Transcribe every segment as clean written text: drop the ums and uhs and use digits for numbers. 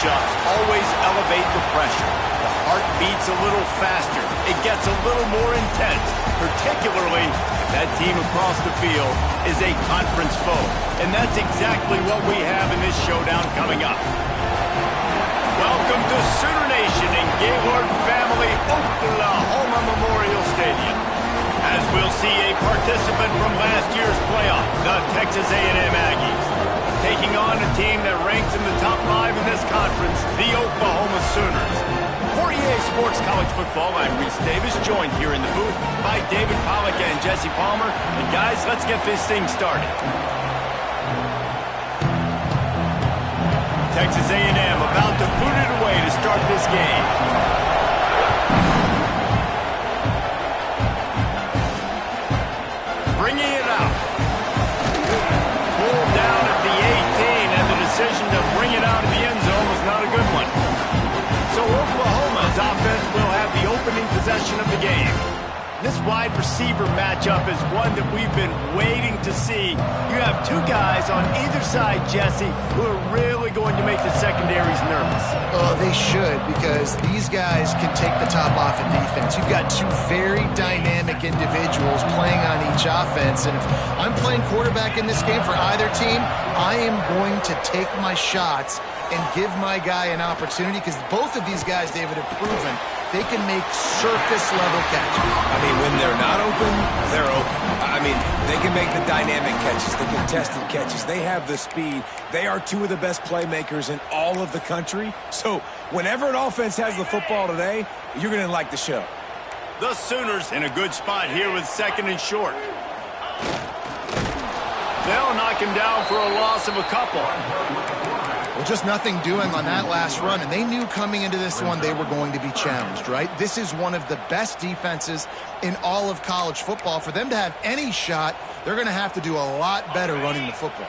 matchups always elevate the pressure. The heart beats a little faster. It gets a little more intense, particularly if that team across the field is a conference foe. And that's exactly what we have in this showdown coming up. Welcome to Sooner Nation in Gaylord Family Oklahoma Memorial Stadium. As we'll see a participant from last year's playoff, the Texas A&M Aggies, taking on a team that ranks in the top 5 in this conference, the Oklahoma Sooners. For EA Sports College Football, I'm Reese Davis, joined here in the booth by David Pollack and Jesse Palmer. And guys, let's get this thing started. Texas A&M about to boot it away to start this game. Bringing it out. Pulled down at the 18, and the decision to bring it out of the end zone was not a good one. So Oklahoma's offense will have the opening possession of the game. This wide receiver matchup is one that we've been waiting to see. You have two guys on either side, Jesse, who are really going to make the secondaries nervous. Oh, they should, because these guys can take the top off of defense. You've got two very dynamic individuals playing on each offense, and if I'm playing quarterback in this game for either team, I am going to take my shots and give my guy an opportunity, because both of these guys, David, have proven they can make surface-level catches. I mean, when they're not open, they're open. I mean, they can make the dynamic catches, the contested catches. They have the speed. They are two of the best playmakers in all of the country. So whenever an offense has the football today, you're going to like the show. The Sooners in a good spot here with 2nd and short. They'll knock him down for a loss of a couple. Well, just nothing doing on that last run, and they knew coming into this one they were going to be challenged, right? This is one of the best defenses in all of college football. For them to have any shot, they're going to have to do a lot better running the football.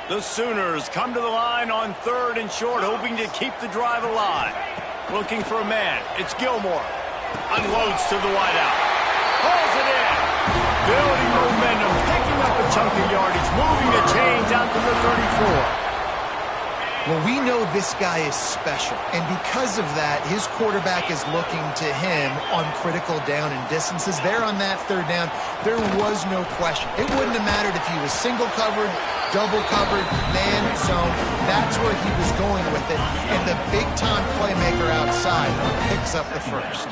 The Sooners come to the line on 3rd and short, hoping to keep the drive alive. Looking for a man. It's Gilmore. Unloads to the wideout. Pulls it in. Building momentum, picking up a chunk of yardage, moving the chains out to the 34. Well, we know this guy is special, and because of that, his quarterback is looking to him on critical down and distances. There on that 3rd down, there was no question. It wouldn't have mattered if he was single covered, double covered, man zone. That's where he was going with it, and the big-time playmaker outside picks up the first.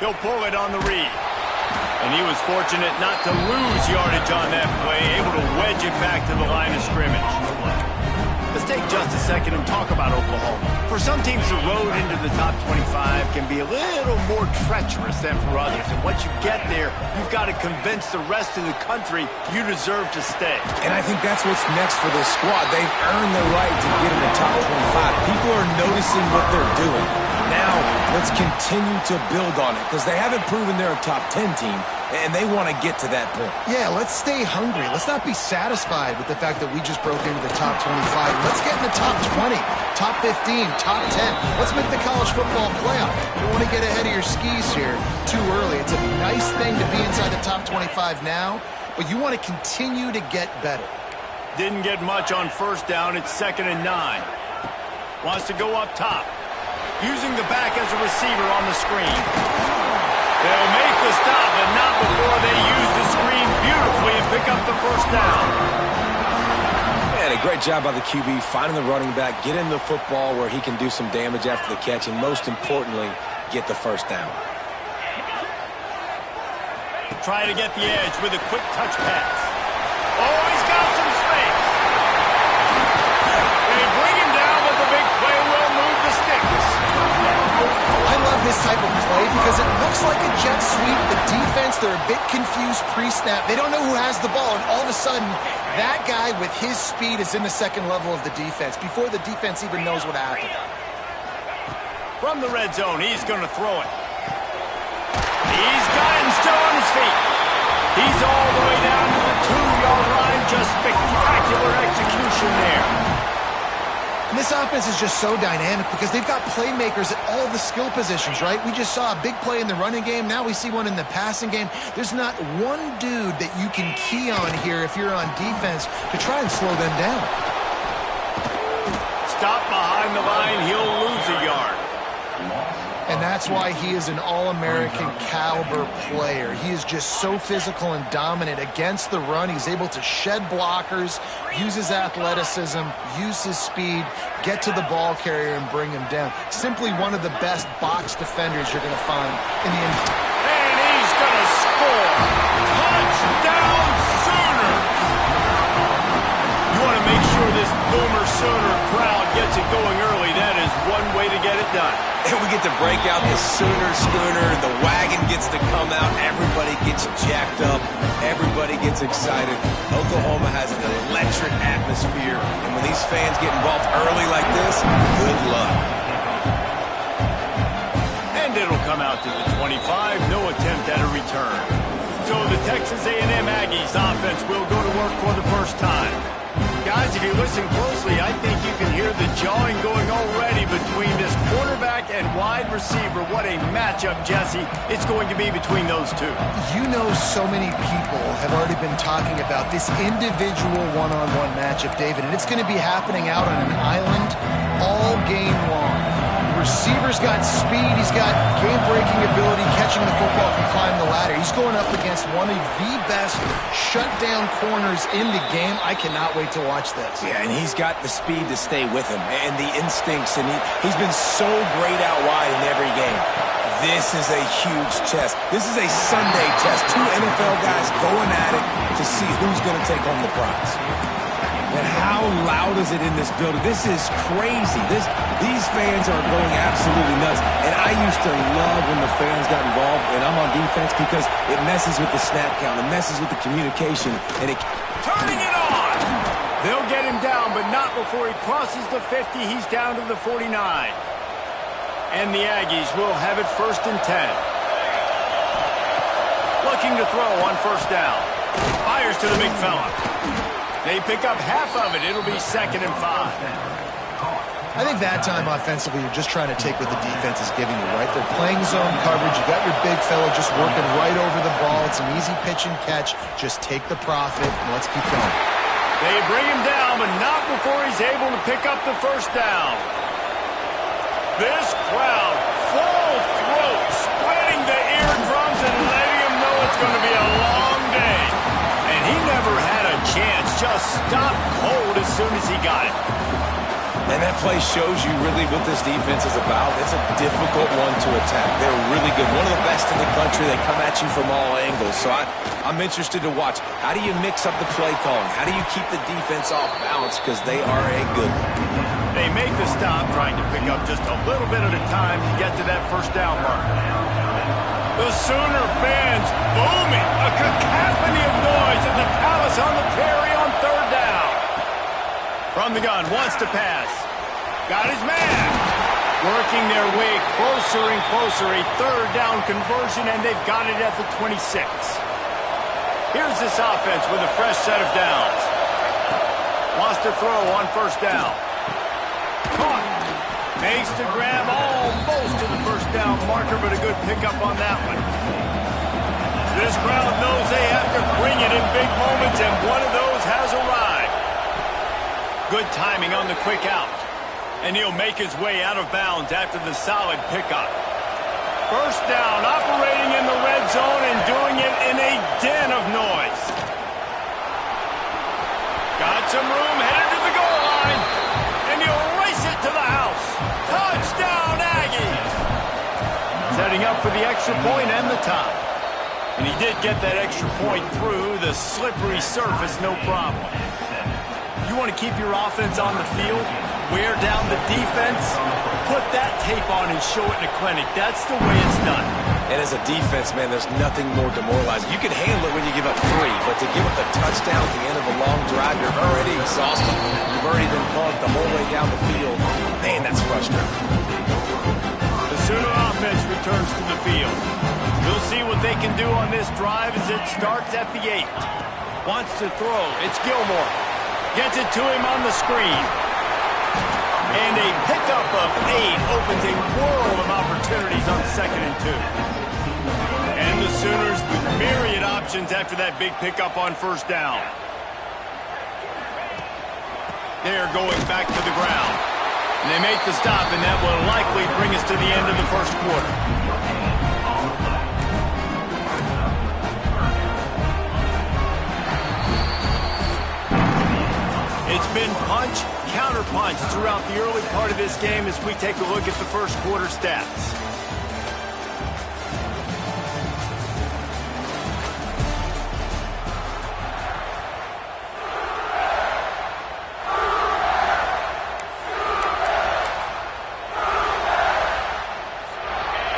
He'll pull it on the read. And he was fortunate not to lose yardage on that play, able to wedge it back to the line of scrimmage. Let's take just a second and talk about Oklahoma. For some teams, the road into the top 25 can be a little more treacherous than for others. And once you get there, you've got to convince the rest of the country you deserve to stay. And I think that's what's next for this squad. They've earned the right to get in the top 25. People are noticing what they're doing. Now, let's continue to build on it, because they haven't proven they're a top 10 team, and they want to get to that point. Yeah, let's stay hungry. Let's not be satisfied with the fact that we just broke into the top 25. Let's get in the top 20, top 15, top 10. Let's make the college football playoff. You don't want to get ahead of your skis here too early. It's a nice thing to be inside the top 25 now, but you want to continue to get better. Didn't get much on 1st down. It's 2nd and 9. Wants to go up top. Using the back as a receiver on the screen. They'll make the stop, but not before they use the screen beautifully and pick up the 1st down. And a great job by the QB finding the running back, getting the football where he can do some damage after the catch, and most importantly, get the 1st down. Try to get the edge with a quick touch pass. Oh, he's got some space. They bring him down, but the big play will move the sticks. I love this type of play because it looks like a jet sweep. The defense, they're a bit confused pre-snap. They don't know who has the ball, and all of a sudden, that guy with his speed is in the 2nd level of the defense before the defense even knows what happened. From the red zone, he's going to throw it. He's got it and still on his feet. He's all the way down to the 2-yard line. Just spectacular execution there. And this offense is just so dynamic because they've got playmakers at all the skill positions, right? We just saw a big play in the running game. Now we see one in the passing game. There's not one dude that you can key on here if you're on defense to try and slow them down. Stop behind the line, he'll lose a yard. And that's why he is an All-American caliber player. He is just so physical and dominant against the run. He's able to shed blockers, use his athleticism, use his speed, get to the ball carrier and bring him down. Simply one of the best box defenders you're going to find in the NBA. And he's going to score. Touchdown Sooner! You want to make sure this Boomer Sooner crowd gets it going early. That is one way to get it done. And we get to break out the Sooner Schooner. The wagon gets to come out. Everybody gets jacked up. Everybody gets excited. Oklahoma has an electric atmosphere. And when these fans get involved early like this, good luck. And it'll come out to the 25. No attempt at a return. So the Texas A&M Aggies offense will go to work for the first time. Guys, if you listen closely, I think you can hear the jawing going already between this quarterback and wide receiver. What a matchup, Jesse, it's going to be between those two. You know, so many people have already been talking about this individual one-on-one matchup, David, and it's going to be happening out on an island all game long. The receiver's got speed, he's got game-breaking ability, catching the football, can climb the ladder. He's going up against one of the best shutdown corners in the game. I cannot wait to watch this. Yeah, and he's got the speed to stay with him and the instincts, and he's been so great out wide in every game. This is a huge test. This is a Sunday test. Two NFL guys going at it to see who's going to take home the prize. And how loud is it in this building? This is crazy. These fans are going absolutely nuts. And I used to love when the fans got involved, and I'm on defense because it messes with the snap count. It messes with the communication. And it turning it on. They'll get him down, but not before he crosses the 50. He's down to the 49. And the Aggies will have it 1st and 10. Looking to throw on 1st down. Fires to the big fella. They pick up half of it. It'll be 2nd and 5. I think that time offensively, you're just trying to take what the defense is giving you, right? They're playing zone coverage. You got your big fella just working right over the ball. It's an easy pitch and catch. Just take the profit and let's keep going. They bring him down, but not before he's able to pick up the 1st down. This crowd, full throat, spreading the eardrums and letting him know it's going to be a long day. And he never had a chance, just stopped cold as soon as he got it. And that play shows you really what this defense is about. It's a difficult one to attack. They're really good. One of the best in the country. They come at you from all angles. So I'm interested to watch. How do you mix up the play calling? How do you keep the defense off balance? Because they are a good one. They make the stop, trying to pick up just a little bit at a time to get to that 1st down mark. The Sooner fans booming. A cacophony of noise at the Palace on the Prairie on 3rd down. From the gun, wants to pass. Got his man. Working their way closer and closer. A 3rd down conversion, and they've got it at the 26. Here's this offense with a fresh set of downs. Wants to throw on 1st down. Caught. Makes the grab almost to the 1st down marker, but a good pickup on that one. This crowd knows they have to bring it in big moments, and one of those has arrived. Good timing on the quick out. And he'll make his way out of bounds after the solid pickup. 1st down, operating in the red zone and doing it in a den of noise. Got some room, headed to the goal line. And he'll race it to the house. Touchdown, Aggies! Setting up for the extra point and the tie. And he did get that extra point through the slippery surface, no problem. You want to keep your offense on the field, wear down the defense, put that tape on and show it in a clinic. That's the way it's done. And as a defense, man, there's nothing more demoralizing. You can handle it when you give up 3, but to give up the touchdown at the end of a long drive, you're already exhausted. You've already been bumped the whole way down the field. Man, that's frustrating. The Sooner offense returns to the field. We'll see what they can do on this drive as it starts at the 8. Wants to throw. It's Gilmore. Gets it to him on the screen. And a pickup of 8 opens a world of opportunities on 2nd and 2. And the Sooners with myriad options after that big pickup on 1st down. They're going back to the ground. And they make the stop, and that will likely bring us to the end of the 1st quarter. It's been punch, counter-punch throughout the early part of this game as we take a look at the 1st quarter stats.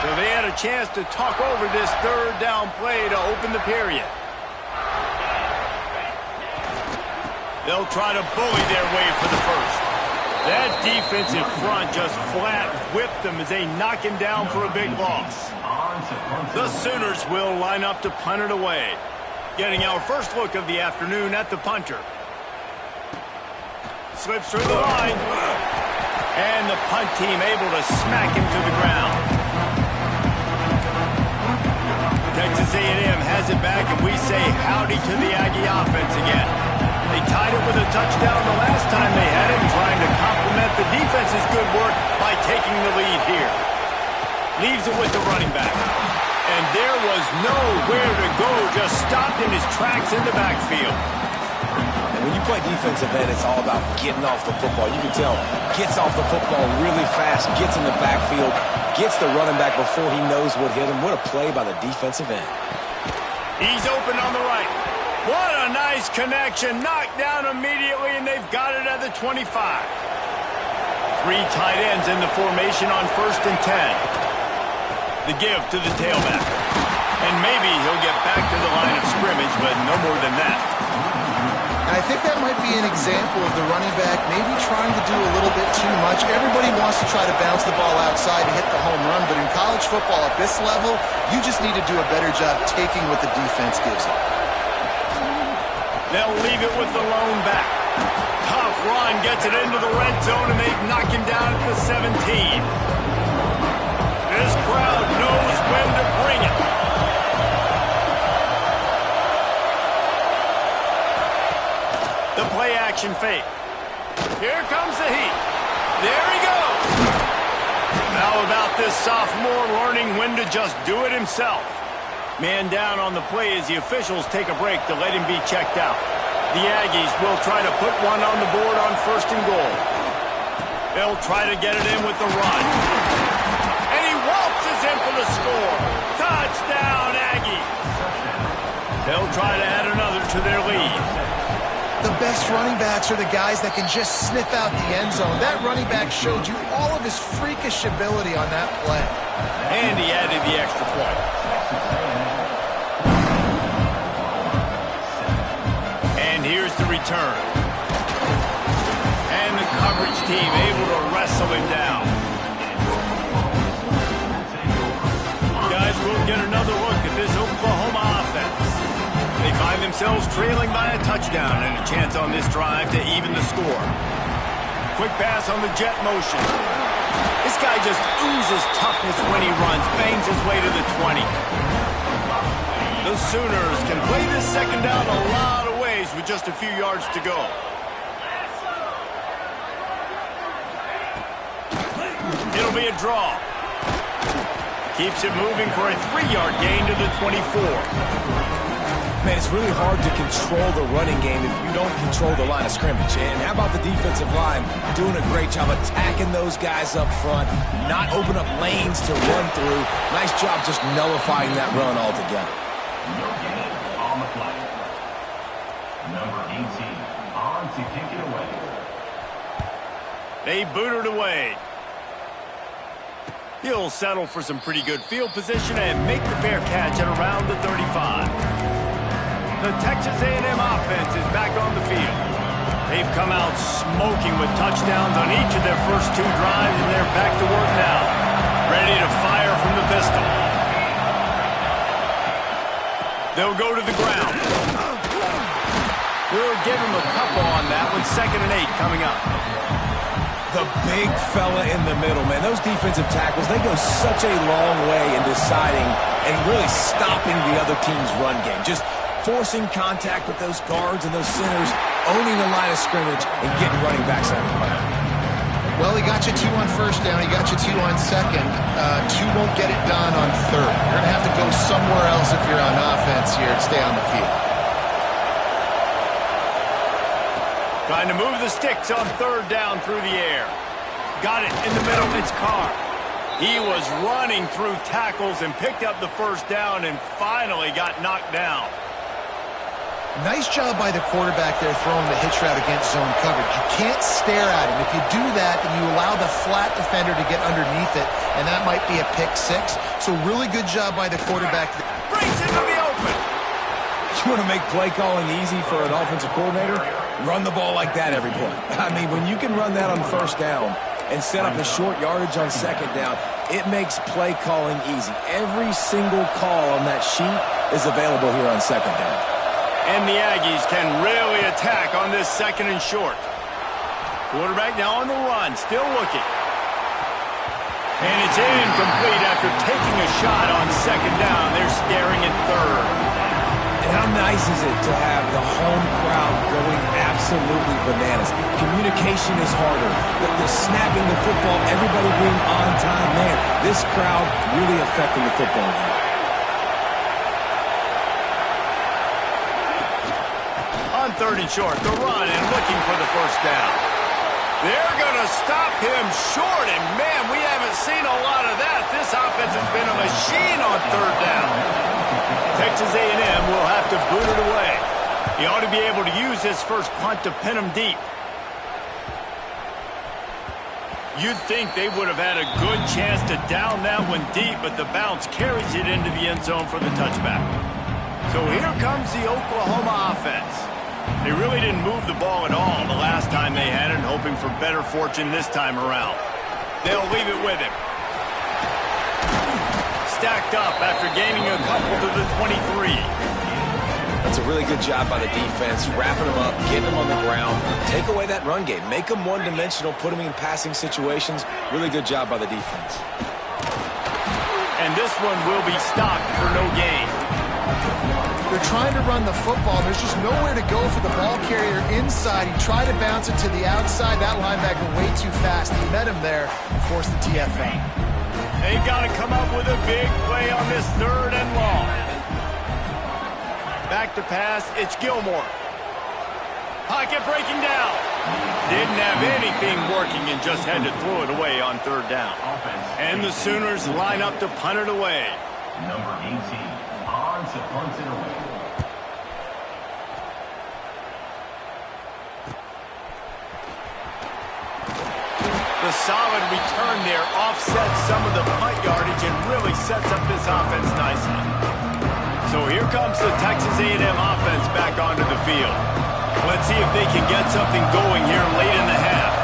So they had a chance to talk over this 3rd down play to open the period. They'll try to bully their way for the 1st. That defensive front just flat whipped them as they knock him down for a big loss. The Sooners will line up to punt it away. Getting our first look of the afternoon at the punter. Slips through the line. And the punt team able to smack him to the ground. Texas A&M has it back, and we say howdy to the Aggie offense again. They tied it with a touchdown the last time they had it, trying to complement the defense's good work by taking the lead here. Leaves it with the running back. And there was nowhere to go, just stopped in his tracks in the backfield. And when you play defensive end, it's all about getting off the football. You can tell, gets off the football really fast, gets in the backfield, gets the running back before he knows what hit him. What a play by the defensive end. He's open on the right. What a nice connection. Knocked down immediately, and they've got it at the 25. 3 tight ends in the formation on 1st and 10. The give to the tailback. And maybe he'll get back to the line of scrimmage, but no more than that. And I think that might be an example of the running back maybe trying to do a little bit too much. Everybody wants to try to bounce the ball outside and hit the home run, but in college football at this level, you just need to do a better job taking what the defense gives you. They'll leave it with the lone back. Tough run, gets it into the red zone, and they knock him down at the 17. This crowd knows when to bring it. The play-action fake. Here comes the heat. There he goes. How about this sophomore learning when to just do it himself? Man down on the play as the officials take a break to let him be checked out. The Aggies will try to put one on the board on 1st and goal. They'll try to get it in with the run. And he waltzes in for the score. Touchdown, Aggies. They'll try to add another to their lead. The best running backs are the guys that can just sniff out the end zone. That running back showed you all of his freakish ability on that play. And he added the extra point. And here's the return. And the coverage team able to wrestle him down. Guys, we'll get another look at this Oklahoma offense. They find themselves trailing by a touchdown and a chance on this drive to even the score. Quick pass on the jet motion. This guy just oozes toughness when he runs, bangs his way to the 20. The Sooners can play this 2nd down a lot of ways with just a few yards to go. It'll be a draw. Keeps it moving for a 3-yard gain to the 24. Man, it's really hard to control the running game if you don't control the line of scrimmage. And how about the defensive line doing a great job attacking those guys up front, not open up lanes to run through. Nice job just nullifying that run altogether. No gain on the play. Number 18 on to kick it away. They boot it away. He'll settle for some pretty good field position and make the fair catch at around the 35. The Texas A&M offense is back on the field. They've come out smoking with touchdowns on each of their first 2 drives, and they're back to work now, ready to fire from the pistol. They'll go to the ground. We'll give him a couple on that with 2nd and 8 coming up. The big fella in the middle, man. Those defensive tackles, they go such a long way in deciding and really stopping the other team's run game. Just forcing contact with those guards and those centers, owning the line of scrimmage, and getting running backs on the ground. Well, he got you 2 on first down. He got you 2 on second. 2 won't get it done on third. You're going to have to go somewhere else if you're on offense here to stay on the field. Trying to move the sticks on third down through the air. Got it in the middle. It's Carr. He was running through tackles and picked up the first down and finally got knocked down. Nice job by the quarterback there throwing the hitch route against zone coverage. You can't stare at him. If you do that, then you allow the flat defender to get underneath it, and that might be a pick six. So really good job by the quarterback. Brings into the open. You want to make play calling easy for an offensive coordinator? Run the ball like that every play. I mean, when you can run that on first down and set up a short yardage on second down, it makes play calling easy. Every single call on that sheet is available here on second down. And the Aggies can really attack on this second and short. Quarterback now on the run, still looking. And it's incomplete after taking a shot on second down. They're staring at third. And how nice is it to have the home crowd going absolutely bananas? Communication is harder. The snapping the football, everybody being on time. Man, this crowd really affecting the football game. On third and short, the run and looking for the first down. They're going to stop him short, and man, we haven't seen a lot of that. This offense has been a machine on third down. Texas A&M will have to boot it away. He ought to be able to use his first punt to pin him deep. You'd think they would have had a good chance to down that one deep, but the bounce carries it into the end zone for the touchback. So here comes the Oklahoma offense. They really didn't move the ball at all the last time they had it, hoping for better fortune this time around. They'll leave it with him. Stacked up after gaining a couple to the 23. That's a really good job by the defense, wrapping them up, getting them on the ground. Take away that run game. Make them one-dimensional, put them in passing situations. Really good job by the defense. And this one will be stopped for no gain. They're trying to run the football. There's just nowhere to go for the ball carrier inside. He tried to bounce it to the outside. That linebacker way too fast. He met him there and forced the TFL. They've got to come up with a big play on this third and long. Back to pass. It's Gilmore. Pocket breaking down. Didn't have anything working and just had to throw it away on third down. And the Sooners line up to punt it away. Number 18, on to punt it away. The solid return there offsets some of the punt yardage and really sets up this offense nicely. So here comes the Texas A&M offense back onto the field. Let's see if they can get something going here late in the half.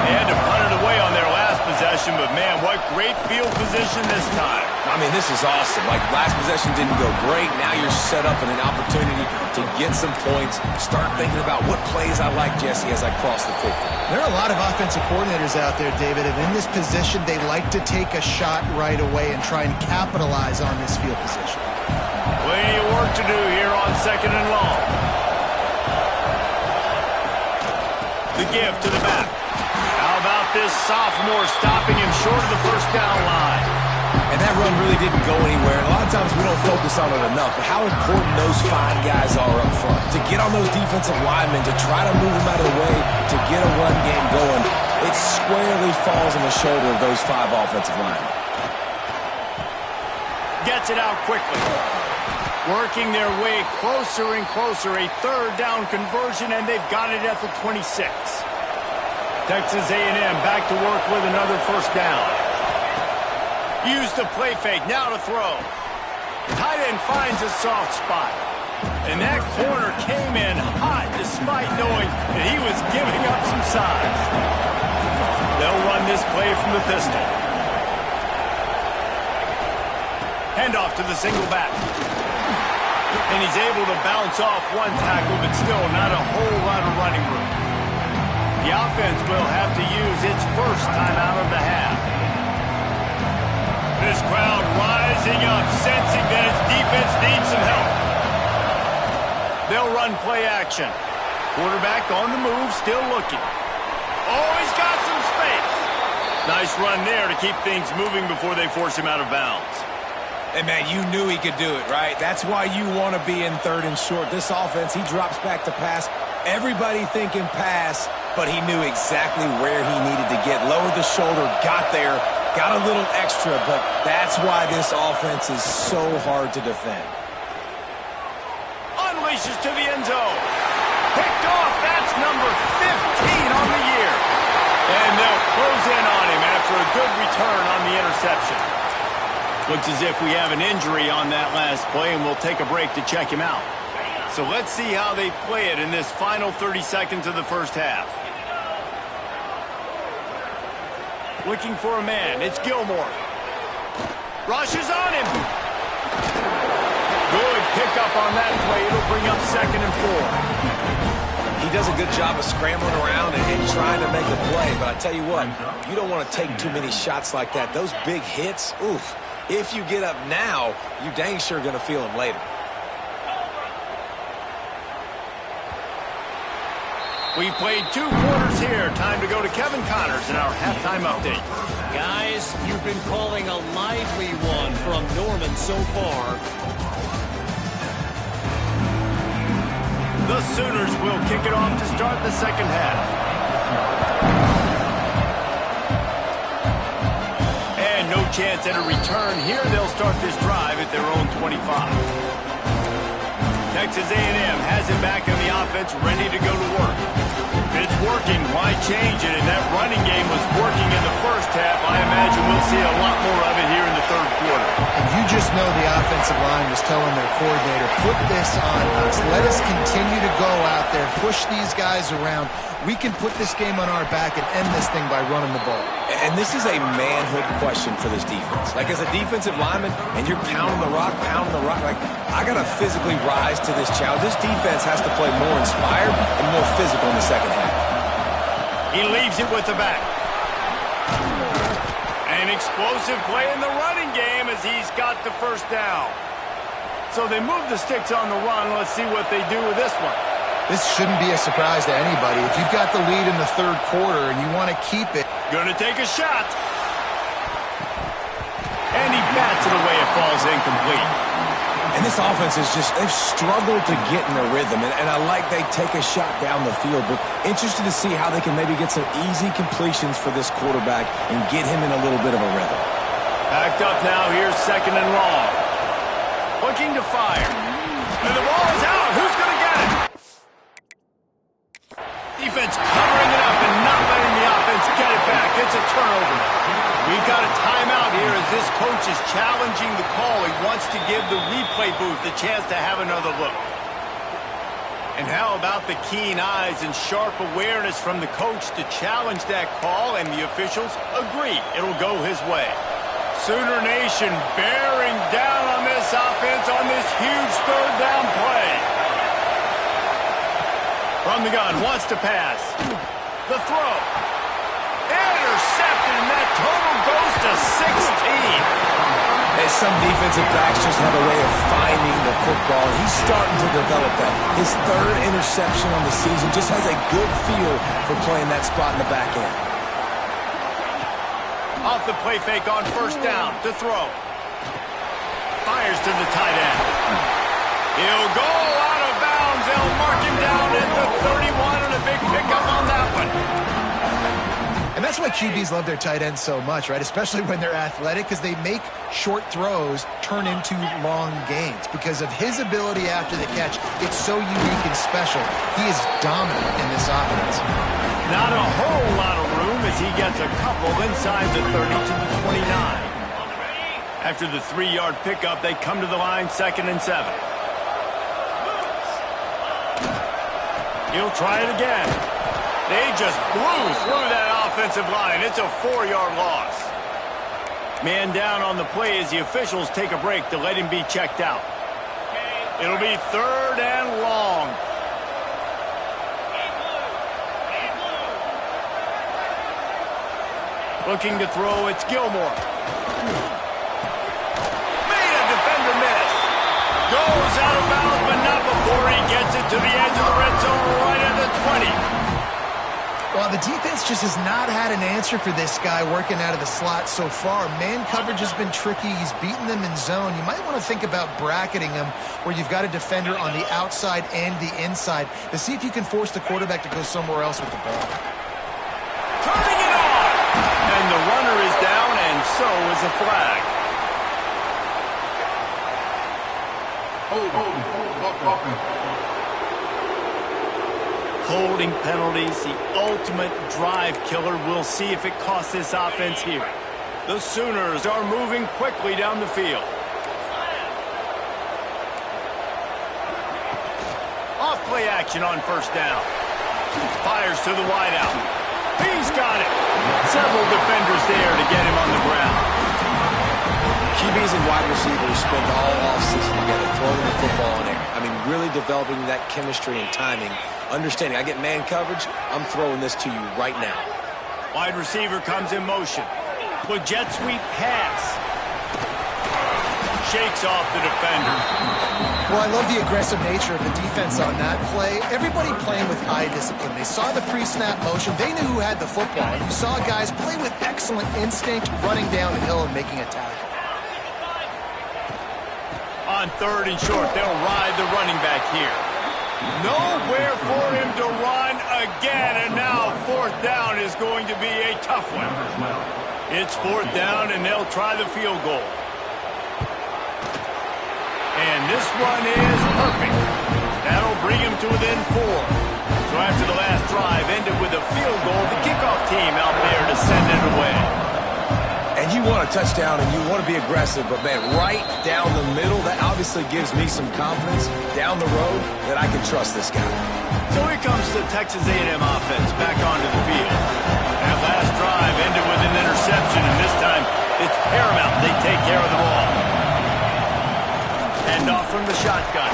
They had to punt it away on their last possession, but man, what great field position this time. I mean, this is awesome. Like, last possession didn't go great. Now you're set up in an opportunity to get some points. Start thinking about what plays I like, Jesse, as I cross the 50. There are a lot of offensive coordinators out there, David, and in this position, they like to take a shot right away and try and capitalize on this field position. Plenty of work to do here on second and long. The give to the back. How about this sophomore stopping him short of the first down line? And that run really didn't go anywhere. A lot of times we don't focus on it enough, but how important those 5 guys are up front. To get on those defensive linemen, to try to move them out of the way, to get a run game going, it squarely falls on the shoulder of those 5 offensive linemen. Gets it out quickly. Working their way closer and closer. A third down conversion, and they've got it at the 26. Texas A&M back to work with another first down. Use the play fake, now to throw. Tight end finds a soft spot. And that corner came in hot despite knowing that he was giving up some size. They'll run this play from the pistol. Handoff to the single back. And he's able to bounce off one tackle, but still not a whole lot of running room. The offense will have to use its first timeout of the half. This crowd rising up, sensing that its defense needs some help. They'll run play action. Quarterback on the move, still looking. Oh, he's got some space. Nice run there to keep things moving before they force him out of bounds. Hey, man, you knew he could do it, right? That's why you want to be in 3rd and short. This offense, he drops back to pass. Everybody thinking pass, but he knew exactly where he needed to get. Lowered the shoulder, got there, got a little extra, but that's why this offense is so hard to defend. Unleashes to the end zone. Picked off. That's number 15 on the year. And they'll close in on him after a good return on the interception. Looks as if we have an injury on that last play, and we'll take a break to check him out. So let's see how they play it in this final 30 seconds of the first half. Looking for a man. It's Gilmore. Rushes on him. Good pickup on that play. It'll bring up 2nd and 4. He does a good job of scrambling around and trying to make a play, but I tell you what, you don't want to take too many shots like that. Those big hits, oof. If you get up now, you dang sure going to feel them later. We've played 2 quarters here. Time to go to Kevin Connors in our halftime update. Guys, you've been calling a lively one from Norman so far. The Sooners will kick it off to start the second half. And no chance at a return here. They'll start this drive at their own 25. Texas A&M has it back in the offense, ready to go to work. If it's working, why change it? And that running game was working in the first half. I imagine we'll see a lot more of it here in the 3rd quarter. And you just know the offensive line was telling their coordinator, put this on us. Let us continue to go out there, push these guys around. We can put this game on our back and end this thing by running the ball. And this is a manhood question for this defense. Like, as a defensive lineman, and you're pounding the rock, like, I got to physically rise to this challenge. This defense has to play more inspired and more physical in the second half. He leaves it with the back. An explosive play in the running game as he's got the first down. So they move the sticks on the run. Let's see what they do with this one. This shouldn't be a surprise to anybody. If you've got the lead in the 3rd quarter and you want to keep it. Gonna take a shot. And he bats it away. It falls incomplete. And this offense is just, they've struggled to get in a rhythm. And I like they take a shot down the field, but interested to see how they can maybe get some easy completions for this quarterback and get him in a little bit of a rhythm. Backed up now. Here's 2nd and long. Looking to fire. And the ball is out. Who's going to get it? Defense covering it up and not letting the offense get it back. It's a turnover. We've got a timeout here as this coach is challenging the call. He wants to give the replay booth the chance to have another look. And how about the keen eyes and sharp awareness from the coach to challenge that call, and the officials agree it'll go his way. Sooner Nation bearing down on this offense on this huge 3rd down play. From the gun, wants to pass. The throw. Intercepted, and that total goes to 16. And some defensive backs just have a way of finding the football. He's starting to develop that. His 3rd interception on the season, just has a good feel for playing that spot in the back end. Off the play fake on 1st down to throw. Fires to the tight end. He'll go out of bounds. They'll mark him down at the 31, and a big pickup on that one. And that's why QBs love their tight ends so much, right? Especially when they're athletic, because they make short throws turn into long gains. Because of his ability after the catch, it's so unique and special. He is dominant in this offense. Not a whole lot of room as he gets a couple inside the 30 to the 29. After the 3-yard pickup, they come to the line 2nd and 7. He'll try it again. They just blew through that offensive line. It's a 4-yard loss. Man down on the play as the officials take a break to let him be checked out. It'll be 3rd and long. Looking to throw, it's Gilmore. Made a defender miss. Goes out of bounds, but not before he gets it to the edge of the red zone right at the 20. Well, the defense just has not had an answer for this guy working out of the slot so far. Man coverage has been tricky. He's beaten them in zone. You might want to think about bracketing him where you've got a defender on the outside and the inside to see if you can force the quarterback to go somewhere else with the ball. Turning it on! And the runner is down, and so is a flag. Holding penalties, the ultimate drive killer. We'll see if it costs this offense here. The Sooners are moving quickly down the field. Off play action on first down. Fires to the wideout. He's got it. Several defenders there to get him on the ground. QBs and wide receivers spend all offseason together throwing the football in air. I mean, really developing that chemistry and timing. Understanding, I get man coverage, I'm throwing this to you right now. Wide receiver comes in motion. With jet sweep pass. Shakes off the defender. Well, I love the aggressive nature of the defense on that play. Everybody playing with eye discipline. They saw the pre-snap motion. They knew who had the football. And you saw guys play with excellent instinct, running down the hill and making a tackle. On third and short, they'll ride the running back here. Nowhere for him to run again, and now fourth down is going to be a tough one. It's fourth down, and they'll try the field goal. And this one is perfect. That'll bring him to within 4. So after the last drive ended with a field goal, the kickoff team out there to send it away. And you want a touchdown and you want to be aggressive, but man, right down the middle, that obviously gives me some confidence down the road that I can trust this guy. So here comes the Texas A&M offense back onto the field. That last drive ended with an interception, and this time it's paramount they take care of the ball. Hand off from the shotgun.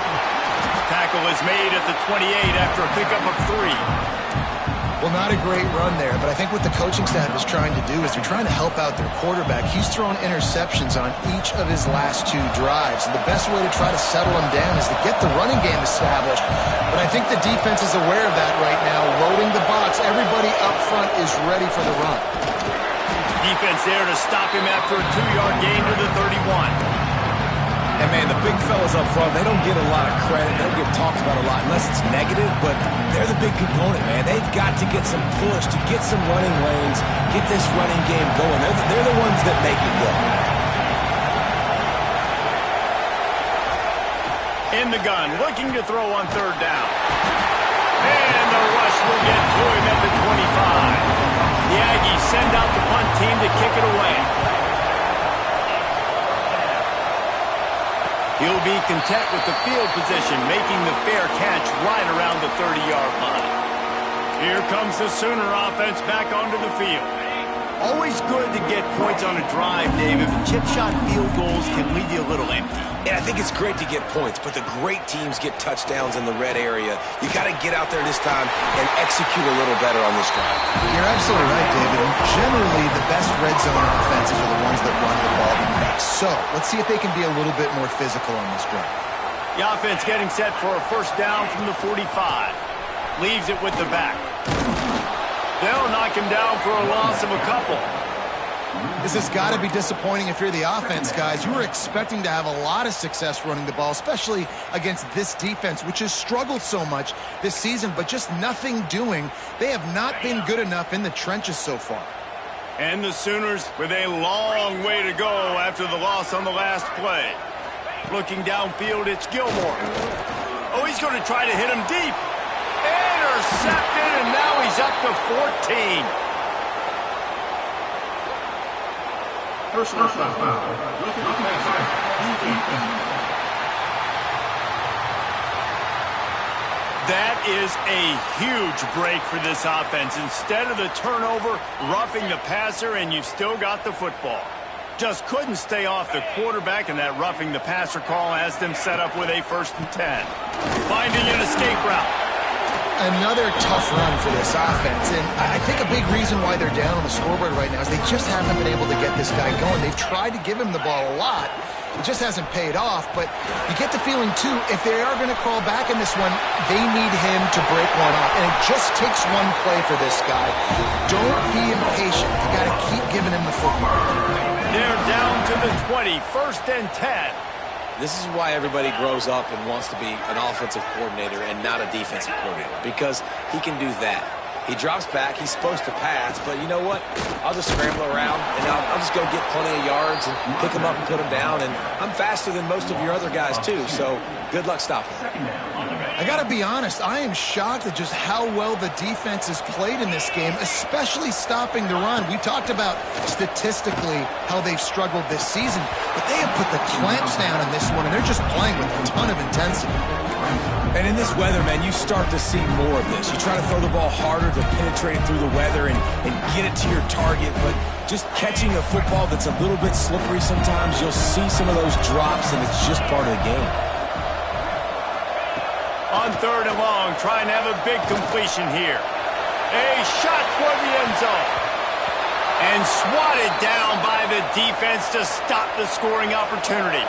Tackle is made at the 28 after a pickup of 3. Well, not a great run there, but I think what the coaching staff is trying to do is they're trying to help out their quarterback. He's thrown interceptions on each of his last 2 drives, and the best way to try to settle him down is to get the running game established. But I think the defense is aware of that right now, loading the box. Everybody up front is ready for the run. Defense there to stop him after a 2-yard gain to the 31. And, man, the big fellas up front, they don't get a lot of credit. They don't get talked about a lot unless it's negative, but they're the big component, man. They've got to get some push, to get some running lanes, get this running game going. They're the ones that make it go. In the gun, looking to throw on third down. And the rush will get to him at the 25. The Aggies send out the punt team to kick it away. He'll be content with the field position, making the fair catch right around the 30-yard line. Here comes the Sooner offense back onto the field. Always good to get points on a drive, David, but chip shot field goals can leave you a little empty. And I think it's great to get points, but the great teams get touchdowns in the red area. You got to get out there this time and execute a little better on this drive. You're absolutely right, David. And generally, the best red zone offenses are the ones that run the ball the best. So let's see if they can be a little bit more physical on this drive. The offense getting set for a first down from the 45. Leaves it with the back. They'll knock him down for a loss of a couple. This has got to be disappointing if you're the offense, guys. You were expecting to have a lot of success running the ball, especially against this defense, which has struggled so much this season, but just nothing doing. They have not been good enough in the trenches so far. And the Sooners with a long way to go after the loss on the last play. Looking downfield, it's Gilmore. Oh, he's going to try to hit him deep. Intercepted, and now he's up to 14. Personal foul. That is a huge break for this offense. Instead of the turnover, roughing the passer, and you've still got the football. Just couldn't stay off the quarterback, and that roughing the passer call has them set up with a 1st and 10. Finding an escape route. Another tough run for this offense, and I think a big reason why they're down on the scoreboard right now is they just haven't been able to get this guy going. They've tried to give him the ball a lot. It just hasn't paid off, but you get the feeling, too, if they are going to crawl back in this one, they need him to break one off, and it just takes one play for this guy. Don't be impatient. You got to keep giving him the football. They're down to the 20, 1st and 10. This is why everybody grows up and wants to be an offensive coordinator and not a defensive coordinator, because he can do that. He drops back. He's supposed to pass, but you know what? I'll just scramble around, and I'll just go get plenty of yards and pick him up and put him down, and I'm faster than most of your other guys, too, so good luck stopping him. I got to be honest, I am shocked at just how well the defense has played in this game, especially stopping the run. We talked about statistically how they've struggled this season, but they have put the clamps down in this one, and they're just playing with a ton of intensity. And in this weather, man, you start to see more of this. You try to throw the ball harder to penetrate it through the weather and get it to your target, but just catching a football that's a little bit slippery sometimes, you'll see some of those drops, and it's just part of the game. On 3rd and long, trying to have a big completion here. A shot toward the end zone. And swatted down by the defense to stop the scoring opportunity.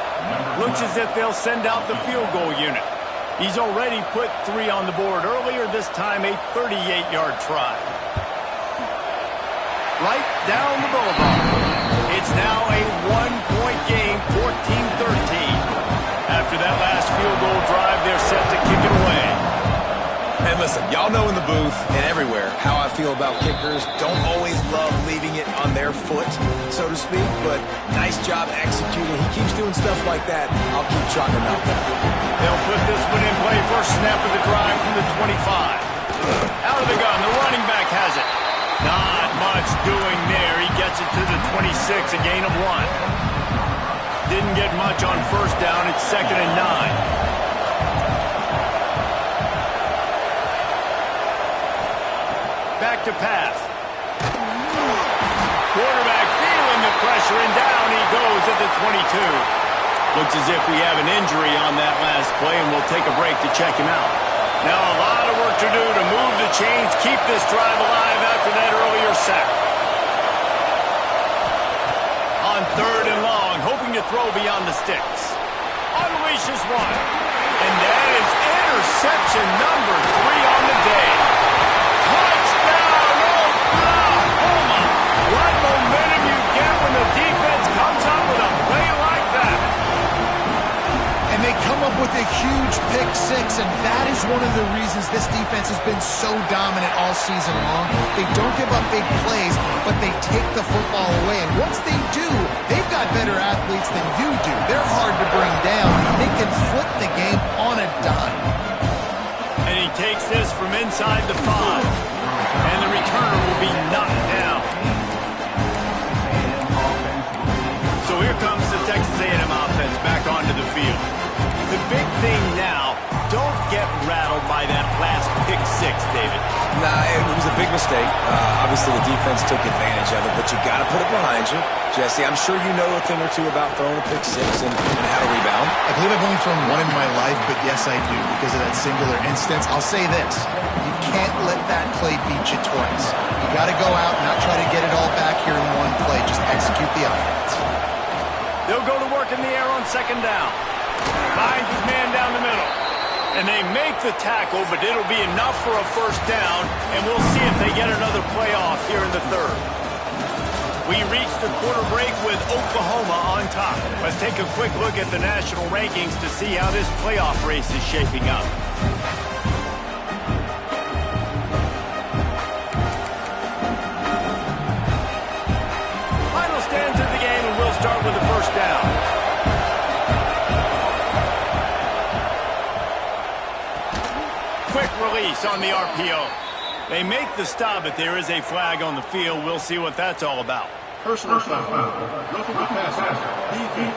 Looks as if they'll send out the field goal unit. He's already put 3 on the board earlier, this time a 38-yard try. Right down the boulevard. It's now a 1-point game, 14-13. After that last field goal drive, they're set to kick it away. And listen, y'all know in the booth and everywhere how I feel about kickers. Don't always love leaving it on their foot, so to speak, but nice job executing. He keeps doing stuff like that. I'll keep chalking out that. They'll put this one in play. First snap of the drive from the 25. Out of the gun, the running back has it. Not much doing there. He gets it to the 26, a gain of 1. Didn't get much on first down. It's 2nd and 9. Back to pass. Quarterback feeling the pressure, and down he goes at the 22. Looks as if we have an injury on that last play, and we'll take a break to check him out. Now a lot of work to do to move the chains, keep this drive alive after that earlier sack. On 3rd and long, hoping to throw beyond the sticks. Unleashes one. And that is interception number 3 on the day. Touchdown, Oklahoma! What momentum you get when the defense comes up with a play like that. And they come up with a huge pick 6, and that is one of the reasons this defense has been so dominant all season long. They don't give up big plays, but they take the football away. And once they do, they've got better athletes than you do. They're hard to bring down. They can flip the game on a dime. And he takes this from inside the 5. And the returner will be knocked down. So here comes the Texas A&M offense back onto the field. The big thing now, don't get rattled by that last pick 6, David. Nah, it was a big mistake. Obviously, the defense took advantage of it, but you got to put it behind you. Jesse, I'm sure you know a thing or two about throwing a pick 6 and how to rebound. I believe I've only thrown one in my life, but yes, I do because of that singular instance. I'll say this. You can't let that play beat you twice. You got to go out and not try to get it all back here in one play. Just execute the offense. They'll go to work in the air on 2nd down. Finds his man down the middle. And they make the tackle, but it'll be enough for a first down, and we'll see if they get another playoff here in the 3rd. We reach the quarter break with Oklahoma on top. Let's take a quick look at the national rankings to see how this playoff race is shaping up. Final stands of the game, and we'll start with the first down. Quick release on the RPO. They make the stop, but there is a flag on the field. We'll see what that's all about. Personal foul. Roughing the passer. Defense.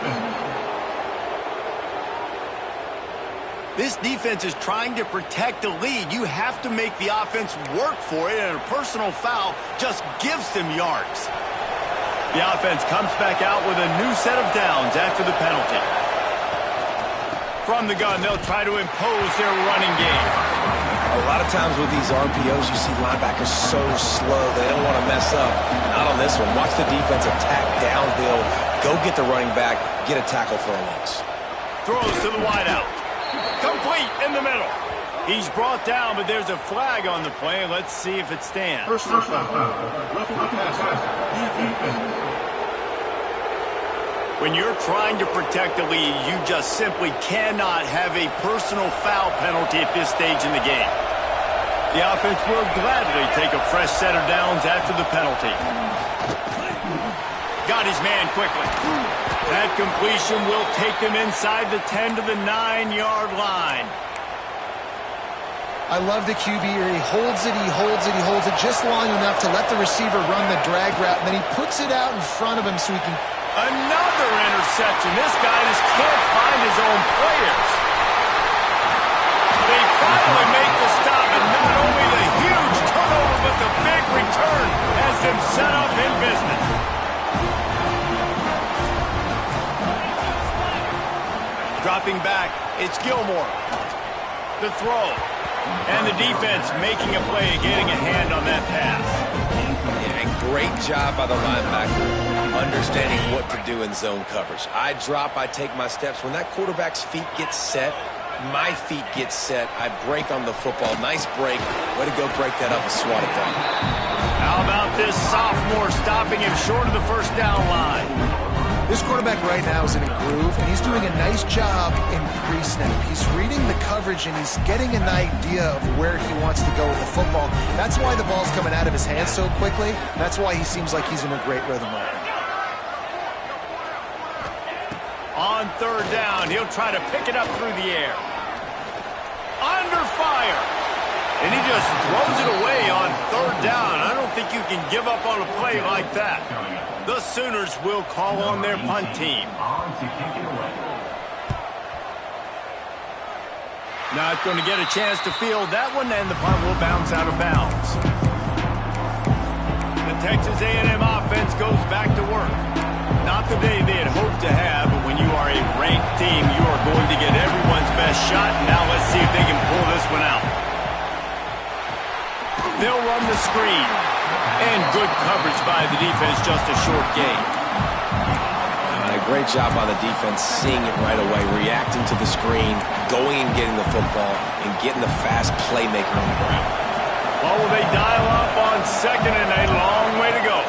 This defense is trying to protect the lead. You have to make the offense work for it, and a personal foul just gives them yards. The offense comes back out with a new set of downs after the penalty. From the gun, they'll try to impose their running game. A lot of times with these RPOs, you see linebackers so slow, they don't want to mess up. Not on this one. Watch the defense attack downhill, go get the running back, get a tackle for a loss. Throws to the wideout. Complete in the middle. He's brought down, but there's a flag on the play. Let's see if it stands. When you're trying to protect the lead, you just simply cannot have a personal foul penalty at this stage in the game. The offense will gladly take a fresh set of downs after the penalty. Got his man quickly. That completion will take them inside the 10 to the 9-yard line. I love the QB here. He holds it, he holds it, he holds it just long enough to let the receiver run the drag route, and then he puts it out in front of him so he can... Another interception. This guy just can't find his own players. They finally make the stop, and not only the huge turnover, but the big return has them set up in business. Dropping back, it's Gilmore. The throw. And the defense making a play, getting a hand on that pass. Yeah, and great job by the linebacker, understanding what to do in zone coverage. I drop, I take my steps. When that quarterback's feet get set, my feet get set. I break on the football. Nice break. Way to go break that up and swat it down. How about this sophomore stopping him short of the first down line? This quarterback right now is in a groove, and he's doing a nice job in pre-snap. He's reading the coverage, and he's getting an idea of where he wants to go with the football. That's why the ball's coming out of his hands so quickly. That's why he seems like he's in a great rhythm right On now. third down, he'll try to pick it up through the air. Under fire. And he just throws it away on third down. I don't think you can give up on a play like that. The Sooners will call on their punt team. Not going to get a chance to field that one, and the punt will bounce out of bounds. The Texas A&M offense goes back to work. Not the day they had hoped to have, but when you are a ranked team, you are going to get everyone's best shot. Now let's see if they can pull this one out. They'll run the screen. And good coverage by the defense, just a short gain. Great job by the defense, seeing it right away, reacting to the screen, going and getting the football, and getting the fast playmaker on the ground. Well, will they dial up on second and a long way to go?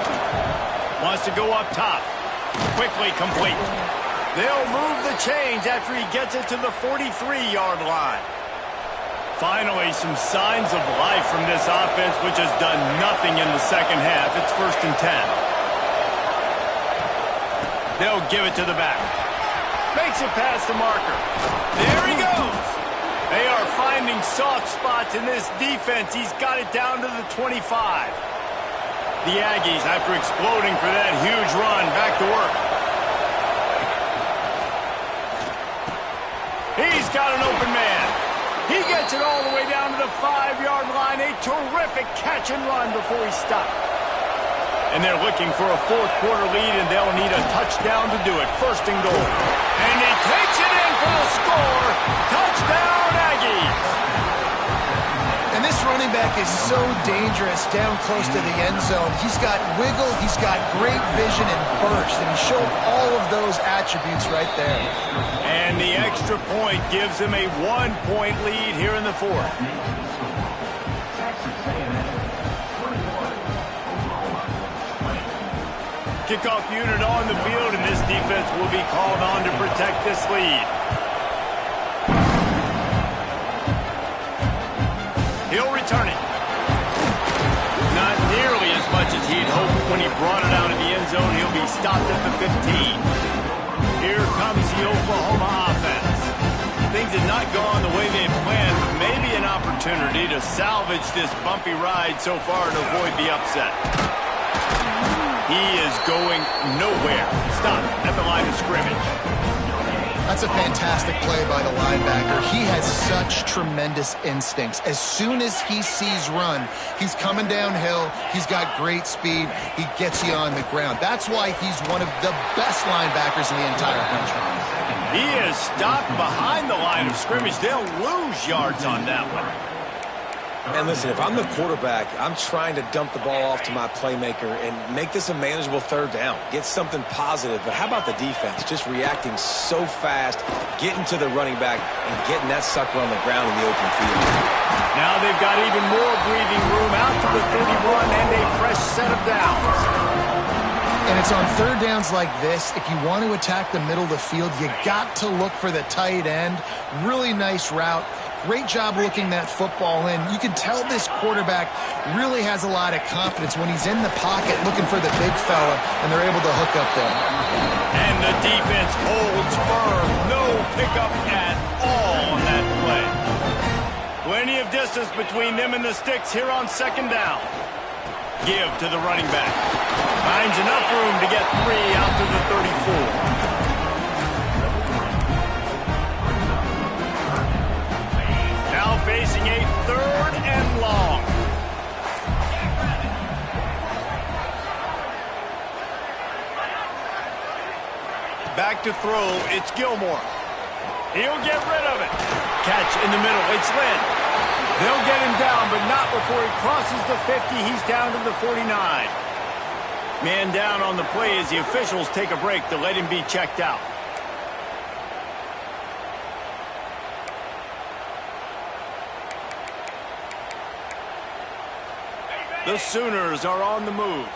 Wants to go up top. Quickly complete. They'll move the chains after he gets it to the 43-yard line. Finally, some signs of life from this offense, which has done nothing in the second half. It's 1st and 10. They'll give it to the back. Makes it past the marker. There he goes. They are finding soft spots in this defense. He's got it down to the 25. The Aggies, after exploding for that huge run, back to work. He's got an open man. He gets it all the way down to the 5-yard line. A terrific catch and run before he stopped. And they're looking for a fourth-quarter lead, and they'll need a touchdown to do it. 1st and goal. And he takes it in for the score. Touchdown, Aggies. And this running back is so dangerous down close to the end zone. He's got wiggle, he's got great vision and burst, and he showed all of those attributes right there. And the extra point gives him a 1-point lead here in the fourth. Kickoff unit on the field, and this defense will be called on to protect this lead. He'll return it. Not nearly as much as he'd hoped when he brought it out of the end zone. He'll be stopped at the 15. Here comes the Oklahoma offense. Things have not gone the way they planned, but maybe an opportunity to salvage this bumpy ride so far and avoid the upset. He is going nowhere. Stop at the line of scrimmage. That's a fantastic play by the linebacker. He has such tremendous instincts. As soon as he sees run, he's coming downhill. He's got great speed. He gets you on the ground. That's why he's one of the best linebackers in the entire country. He is stopped behind the line of scrimmage. They'll lose yards on that one. And listen, if I'm the quarterback, I'm trying to dump the ball off to my playmaker and make this a manageable third down. Get something positive. But how about the defense? Just reacting so fast, getting to the running back, and getting that sucker on the ground in the open field. Now they've got even more breathing room out to the 31 and a fresh set of downs. And it's on third downs like this, if you want to attack the middle of the field, you got to look for the tight end. Really nice route. Great job looking that football in. You can tell this quarterback really has a lot of confidence when he's in the pocket looking for the big fella, and they're able to hook up there. And the defense holds firm. No pickup at all on that play. Plenty of distance between them and the sticks here on second down. Give to the running back. Finds enough room to get 3 out to the 34. Facing a third and long. Back to throw, it's Gilmore. He'll get rid of it. Catch in the middle, it's Lynn. They'll get him down, but not before he crosses the 50. He's down to the 49. Man down on the play as the officials take a break to let him be checked out. The Sooners are on the move.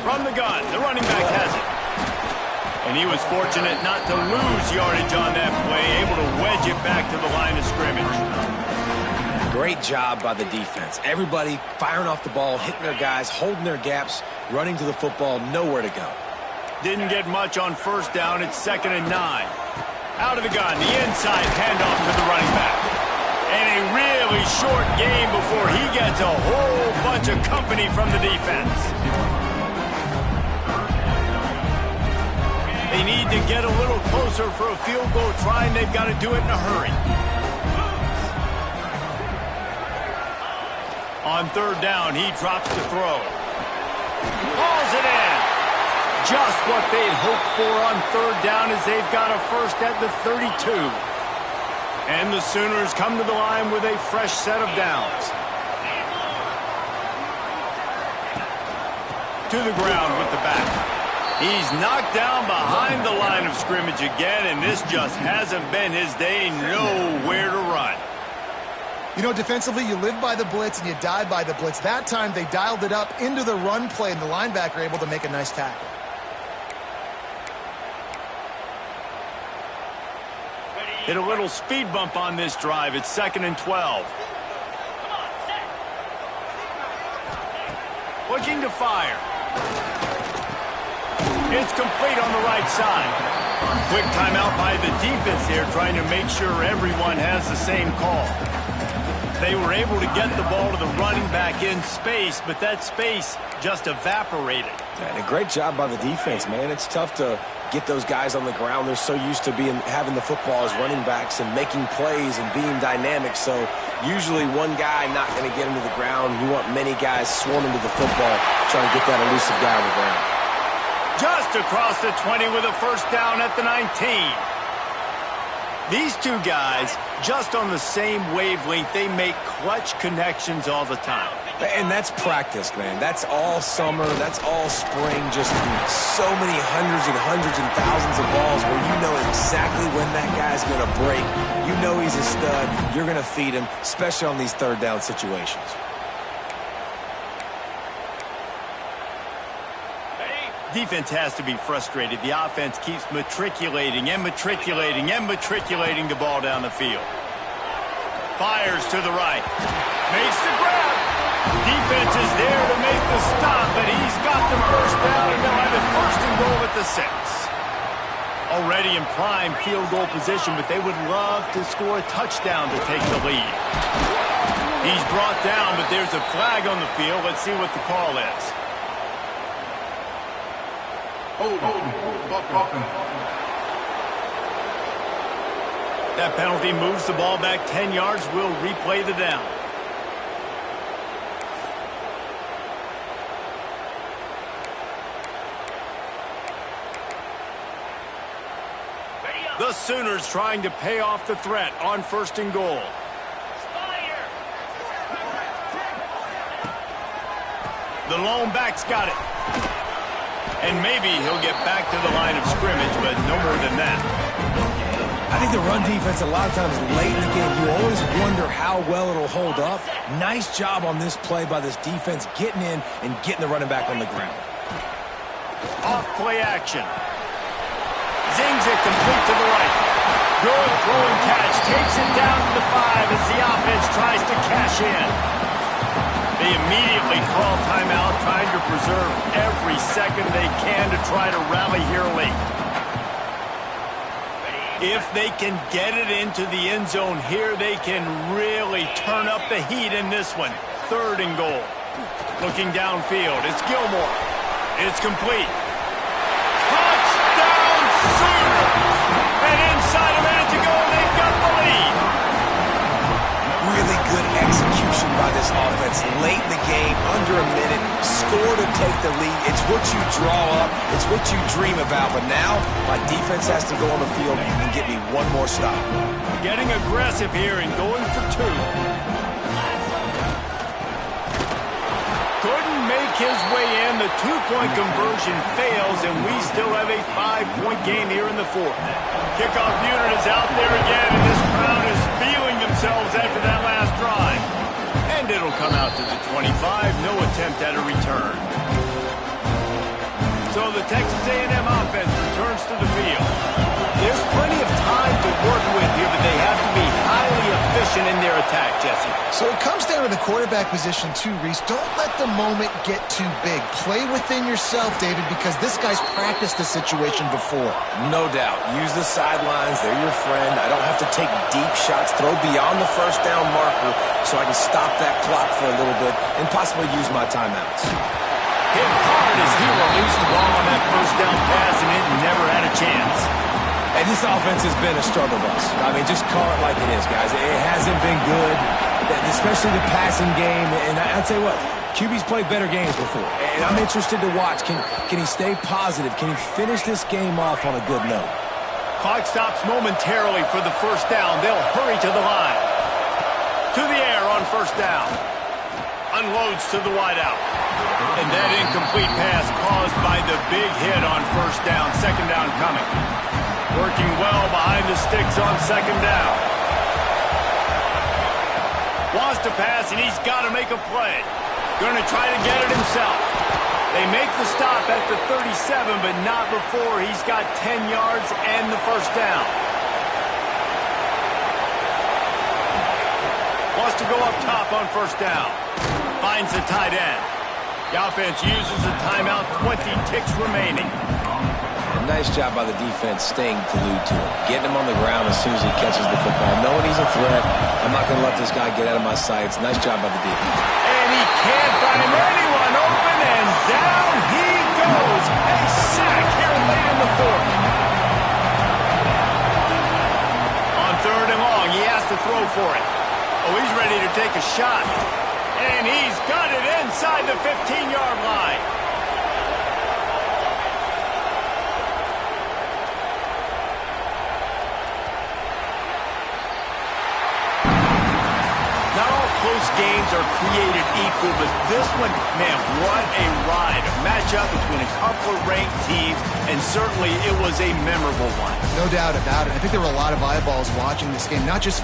From the gun, the running back has it. And he was fortunate not to lose yardage on that play, able to wedge it back to the line of scrimmage. Great job by the defense. Everybody firing off the ball, hitting their guys, holding their gaps, running to the football, nowhere to go. Didn't get much on first down. It's 2nd and 9. Out of the gun, the inside handoff to the running back. And a really short game before he gets a whole bunch of company from the defense. They need to get a little closer for a field goal try, and they've got to do it in a hurry. On third down, he drops the throw. Hauls it in. Just what they'd hoped for on third down as they've got a first at the 32. And the Sooners come to the line with a fresh set of downs. To the ground with the back. He's knocked down behind the line of scrimmage again, and this just hasn't been his day. Nowhere to run. You know, defensively, you live by the blitz and you die by the blitz. That time, they dialed it up into the run play, and the linebacker able to make a nice tackle. Hit a little speed bump on this drive. It's 2nd and 12. Looking to fire. It's complete on the right side. Quick timeout by the defense here, trying to make sure everyone has the same call. They were able to get the ball to the running back in space, but that space just evaporated. And a great job by the defense, man. It's tough to get those guys on the ground. They're so used to having the football as running backs and making plays and being dynamic. So usually one guy not going to get him to the ground. You want many guys swarming to the football, trying to get that elusive guy on the ground. Just across the 20 with a first down at the 19. These two guys, just on the same wavelength, they make clutch connections all the time. And that's practice, man. That's all summer. That's all spring. Just so many hundreds and thousands of balls where you know exactly when that guy's going to break. You know he's a stud. You're going to feed him, especially on these third down situations. Defense has to be frustrated. The offense keeps matriculating and matriculating and matriculating the ball down the field. Fires to the right. Makes the grab. Defense is there to make the stop, but he's got the first down, and they'll have it 1st and goal at the 6. Already in prime field goal position, but they would love to score a touchdown to take the lead. He's brought down, but there's a flag on the field. Let's see what the call is. That penalty moves the ball back 10 yards. We'll replay the down. The The Sooners trying to pay off the threat on 1st and goal. The lone back's got it. And maybe he'll get back to the line of scrimmage, but no more than that. I think the run defense, a lot of times late in the game, you always wonder how well it'll hold up. Nice job on this play by this defense, getting in and getting the running back on the ground. Off play action. Zings it complete to the right. Good throw and catch. Takes it down to the 5 as the offense tries to cash in. They immediately call timeout, trying to preserve every second they can to try to rally here late. If they can get it into the end zone here, they can really turn up the heat in this one. 3rd and goal. Looking downfield, it's Gilmore. It's complete. Touchdown Sooners! And inside a minute to go, they've got the lead. Really good execution by this offense. Late in the game, under a minute, score to take the lead. It's what you draw up. It's what you dream about. But now, my defense has to go on the field and get me one more stop. Getting aggressive here and going for 2. Couldn't make his way in. The 2-point conversion fails, and we still have a 5-point game here in the 4th. Kickoff unit is out there again, and this crowd is feeling themselves after that last drive. And it'll come out to the 25. No attempt at a return. So the Texas A&M offense returns to the field. There's plenty of time to work with here, but they have to be highly efficient in their attack, Jesse. So it comes down to the quarterback position too, Reese. Don't let the moment get too big. Play within yourself, David, because this guy's practiced this situation before. No doubt. Use the sidelines. They're your friend. I don't have to take deep shots. Throw beyond the 1st down marker so I can stop that clock for a little bit and possibly use my timeouts. Hit hard as he released the ball on that 1st down pass, and it never had a chance. And this offense has been a struggle bus. I mean, just call it like it is, guys. It hasn't been good, especially the passing game. And I'll tell you what, QB's played better games before. And I'm interested to watch. Can he stay positive? Can he finish this game off on a good note? Clock stops momentarily for the 1st down. They'll hurry to the line. To the air on 1st down. Unloads to the wideout. And that incomplete pass caused by the big hit on 1st down. 2nd down coming. Working well behind the sticks on 2nd down. Wants to pass, and he's got to make a play. Going to try to get it himself. They make the stop at the 37, but not before he's got 10 yards and the 1st down. Wants to go up top on 1st down. Finds the tight end. The offense uses a timeout, 20 ticks remaining. Nice job by the defense staying glued to him. Getting him on the ground as soon as he catches the football. Knowing he's a threat, I'm not going to let this guy get out of my sights. Nice job by the defense. And he can't find anyone open, and down he goes. A sack here late in the 4th. On 3rd and long, he has to throw for it. Oh, he's ready to take a shot. And he's got it inside the 15-yard line. Close games are created equal, but this one, man, what a ride. A matchup between a couple of ranked teams, and certainly it was a memorable one. No doubt about it. I think there were a lot of eyeballs watching this game, not just